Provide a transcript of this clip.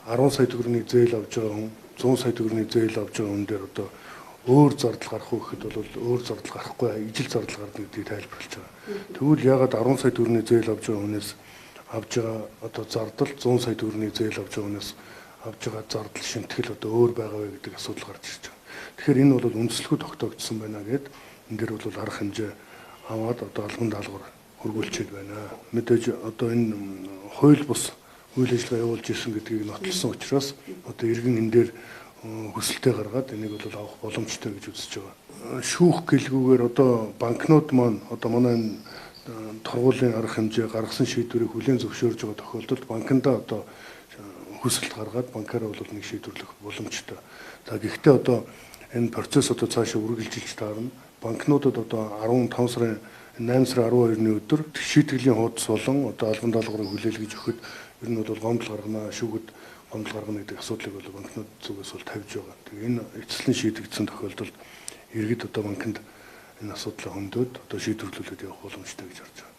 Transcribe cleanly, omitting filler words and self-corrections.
10 сая төгрөгийн зээл авж байгаа хүн 100 сая төгрөгийн зээл авж байгаа хүн дээр одоо өөр зардал гарах уу гэхэд бол өөр зардал гарахгүй ижил зардал гардаг гэдгийг тайлбарлаж байгаа. Тэгвэл ягаад 10 сая төгрөгийн зээл авж байгаа хүнээс авж байгаа одоо зардал 100 сая төгрөгийн зээл авж байгаа хүнээс авж байгаа зардал шимтгэл одоо өөр байгаа вэ гэдэг асуудал гарч ирж байгаа. Тэгэхээр энэ бол үндэслэхүй тогтоогдсон байна гэд энэ дээр бол арга хэмжээ аваад одоо албан даалгавар хөргүүлчихэд байна. Мэдээж одоо энэ хууль бус үйл ажиллагаа явуулж ирсэн гэдгийг нотолсон учраас одоо иргэн энэ дээр хүсэлтээ гаргаад энийг бол авах боломжтой гэж үзэж байгаа. Шүүх гэлгүүгээр одоо банкнууд маань одоо манай энэ торгуулийн арга хэмжээ гаргасан шийдвэрийг хүлээн зөвшөөрж байгаа тохиолдолд банкнда одоо хүсэлт гаргаад банкаараа бол нэг шийдвэрлэх боломжтой. За гэхдээ одоо энэ процесс одоо цаашаа үргэлжилж таарна. Банкнуудад одоо 15 сарын 8 сарын 12-ны өдөр шийтгэлийн хуудас болон одоо албан даалгаврыг хүлээлгэж өгөхөд ер нь бол гомдол гаргана, шүүхэд гомдол гаргана гэдэг асуудлыг бол банкнууд зүгээс бол тавьж байгаа. Тэгээ энэ эцэслэн шийдэгдсэн тохиолдолд иргэд одоо банкнд энэ асуудлаа хөндөд одоо шийдвэрлүүлээд явах боломжтой гэж харж байна.